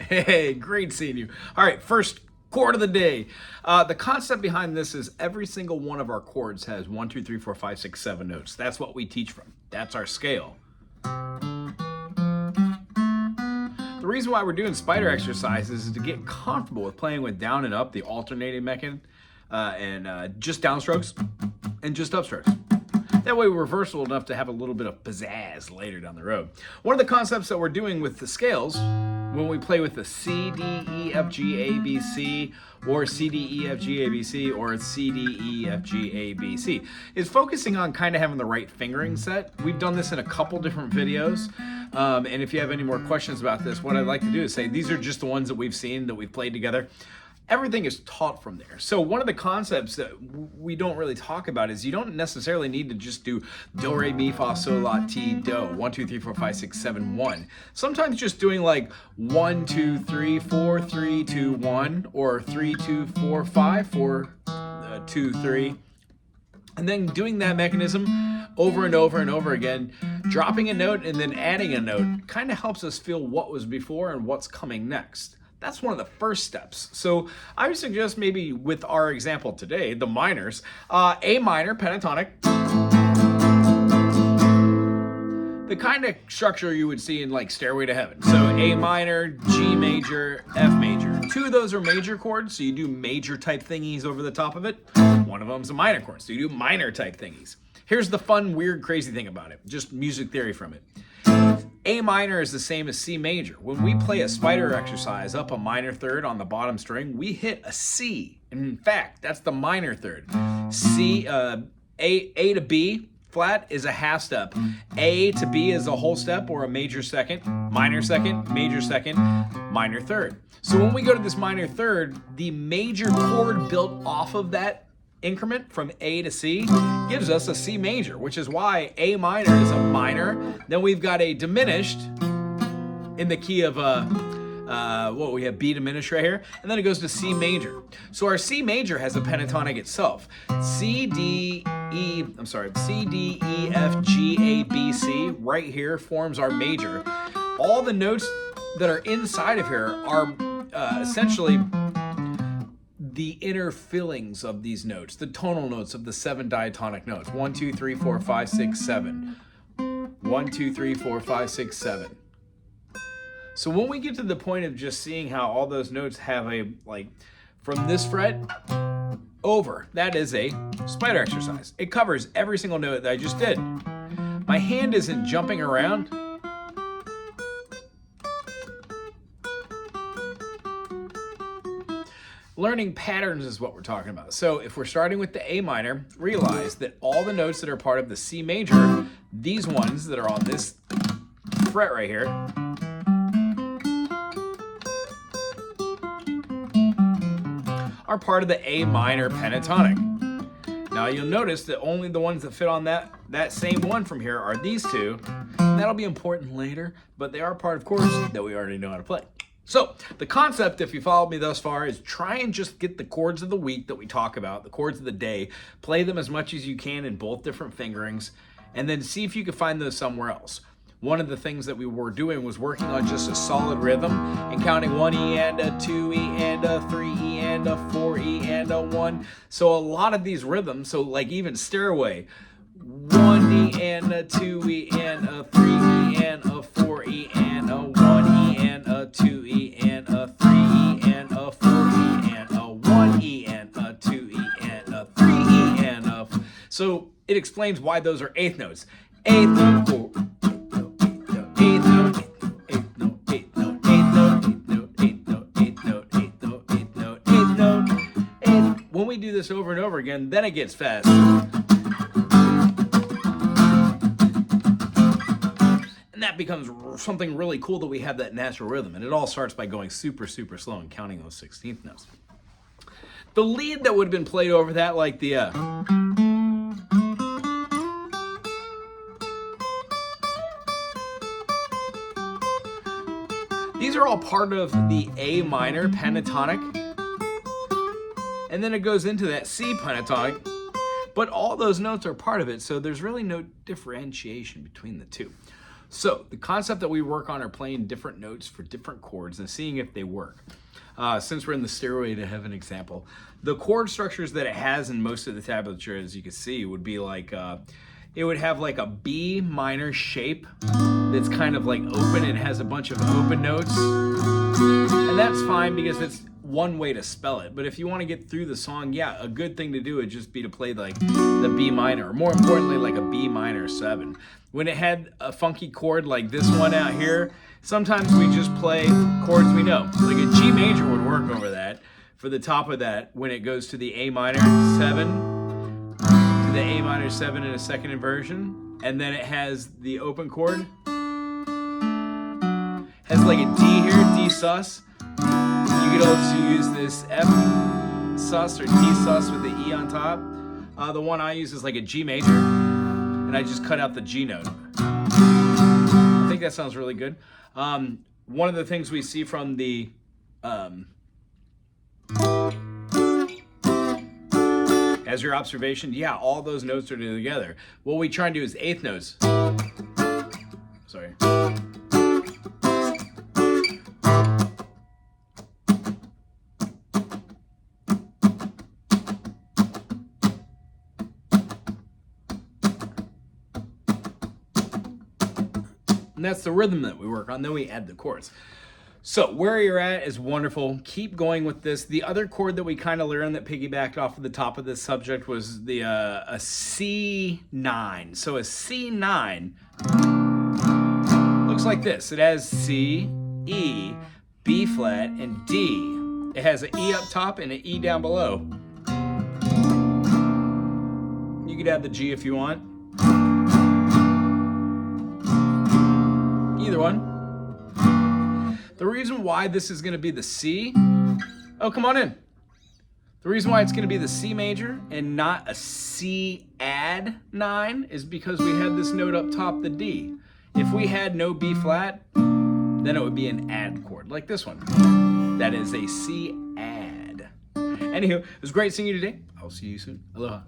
Hey, great seeing you. All right, first chord of the day. The concept behind this is every single one of our chords has 1, 2, 3, 4, 5, 6, 7 notes. That's what we teach from. That's our scale. The reason why we're doing spider exercises is to get comfortable with playing with down and up, the alternating method, and just downstrokes and just upstrokes. That way we're versatile enough to have a little bit of pizzazz later down the road. One of the concepts that we're doing with the scales when we play with the C, D, E, F, G, A, B, C, or C, D, E, F, G, A, B, C, or C, D, E, F, G, A, B, C, is focusing on kind of having the right fingering set. We've done this in a couple different videos. And if you have any more questions about this, what I'd like to do is say these are just the ones that we've seen, that we've played together. Everything is taught from there. So one of the concepts that we don't really talk about is you don't necessarily need to just do do, re, mi, fa, sol, la, ti, do, 1, 2, 3, 4, 5, 6, 7, 1. Sometimes just doing like 1, 2, 3, 4, 3, 2, 1, or 3, 2, 4, 5, 4, 2, 3. And then doing that mechanism over and over and over again, dropping a note and then adding a note kind of helps us feel what was before and what's coming next. That's one of the first steps. So I would suggest maybe with our example today, the minors, A minor, pentatonic, the kind of structure you would see in like Stairway to Heaven. So A minor, G major, F major. Two of those are major chords, so you do major type thingies over the top of it. One of them's a minor chord, so you do minor type thingies. Here's the fun, weird, crazy thing about it, just music theory from it. A minor is the same as C major. When we play a spider exercise up a minor third on the bottom string, we hit a C. And in fact, that's the minor third. C, A to B flat is a half step. A to B is a whole step or a major second, major second, minor third. So when we go to this minor third, the major chord built off of that increment from A to C gives us a C major, which is why A minor is a minor. Then we've got a diminished in the key of we have B diminished right here, and then it goes to C major. So our C major has a pentatonic itself. C, D, E, F, G, A, B, C right here forms our major. All the notes that are inside of here are essentially the inner fillings of these notes, the tonal notes of the 7 diatonic notes. 1, 2, 3, 4, 5, 6, 7. 1, 2, 3, 4, 5, 6, 7. So when we get to the point of just seeing how all those notes have a, like, from this fret over, that is a spider exercise. It covers every single note that I just did. My hand isn't jumping around. Learning patterns is what we're talking about. So if we're starting with the A minor, realize that all the notes that are part of the C major, these ones that are on this fret right here, are part of the A minor pentatonic. Now you'll notice that only the ones that fit on that same one from here are these two. And that'll be important later, but they are part of chords that we already know how to play. So the concept, if you followed me thus far, is try and just get the chords of the week that we talk about, the chords of the day, play them as much as you can in both different fingerings, and then see if you can find those somewhere else. One of the things that we were doing was working on just a solid rhythm and counting 1 E and a 2 E and a 3 E and a 4 E and a 1. So a lot of these rhythms, so like even Stairway, 1 E and a 2 E and a 3 E and a 4 E and a 1 E and a 2 E and a 3 E and a 4 E and a 1 E and a 2 E and a 3 E and a so it explains why those are eighth notes. Eighth note, four, eighth note, eighth note, eighth note, eighth note, eighth note, eighth note, eighth note, eighth note, eighth note, eighth note. When we do this over and over again, then it gets fast. And that becomes something really cool that we have that natural rhythm. And it all starts by going super, super slow and counting those 16th notes. The lead that would have been played over that, like the these are all part of the A minor pentatonic. And then it goes into that C pentatonic. But all those notes are part of it, so there's really no differentiation between the two. So the concept that we work on are playing different notes for different chords and seeing if they work. Since we're in the Stairway to Heaven example, the chord structures that it has in most of the tablature, as you can see, would be like, it would have like a B minor shape that's kind of like open. It has a bunch of open notes. And that's fine because it's one way to spell it. But if you want to get through the song, yeah, a good thing to do would just be to play like the B minor, or more importantly, like a B minor 7. When it had a funky chord like this one out here, sometimes we just play chords we know. Like a G major would work over that for the top of that when it goes to the A minor 7, to the A minor 7 in a second inversion, and then it has the open chord. Has like a D here, D sus. You could also use this F sus or D sus with the E on top. The one I use is like a G major, and I just cut out the G note. I think that sounds really good. One of the things we see from the as your observation, yeah, all those notes are together. What we try and do is eighth notes. Sorry. And that's the rhythm that we work on. Then we add the chords. So where you're at is wonderful. Keep going with this. The other chord that we kind of learned that piggybacked off of the top of this subject was the a C9. So a C9 looks like this. It has C, E, B flat, and D. It has an E up top and an E down below. You could add the G if you want. Either one. The reason why this is going to be the C, oh, come on in. The reason why it's going to be the C major and not a C add 9 is because we had this note up top, the D. If we had no B flat, then it would be an add chord, like this one. That is a C add. Anywho, it was great seeing you today. I'll see you soon. Aloha.